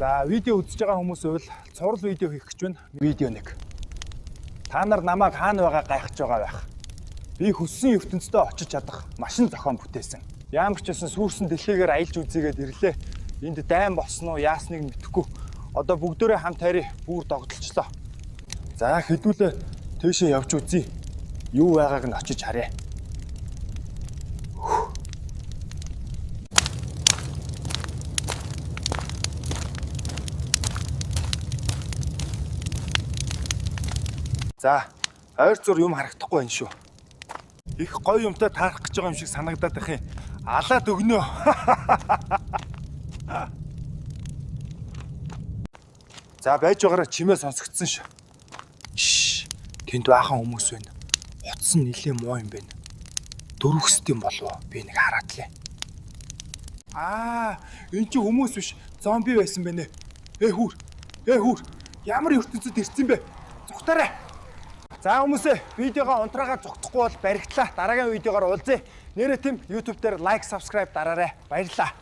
За видео үзэж байгаа хүмүүс бол цуврал видео хийх гэж байна. Видео 1. Та нар намайг хаана байгаа гайхаж байгаа байх. Би хүссэн ертөнцид очиж чадах машин зохион бүтээсэн. Ямар ч байсан сүрсэн дэлхийгээр аялж үзээгээд ирлээ. Энд дайм болсон уу яасныг мэдэхгүй. Одоо бүгдөө хамт харьяа бүр догдолчлоо. За хэдүүлээ тийшээ явж үзье. Юу байгааг нь очиж харъя. За, ойр зур юм харагдахгүй байна шүү. Их гоё юмтай таарах гэж байгаа юм шиг санагдаад байх юм. Алаад өгнөө. За, байж байгаараа чимээ сонсогдсон шүү. Тэнд баахан хүмүүс байна. Утас нь нилээ муу юм байна. Дөрвөсд юм болов би нэг хараадлаа. Энэ чи хүмүүс биш, зомби байсан байна. Ээ хүүр. Ямар ертөнцид ирсэн бэ? Зүгтаарай. За хүмүүсээ видеогоо унтраагаар зогтохгүй бол баригдлаа. Дараагийн видеогоор уулзъя. Нэрээ тийм YouTube дээр лайк, subscribe дараарай. Баярлалаа.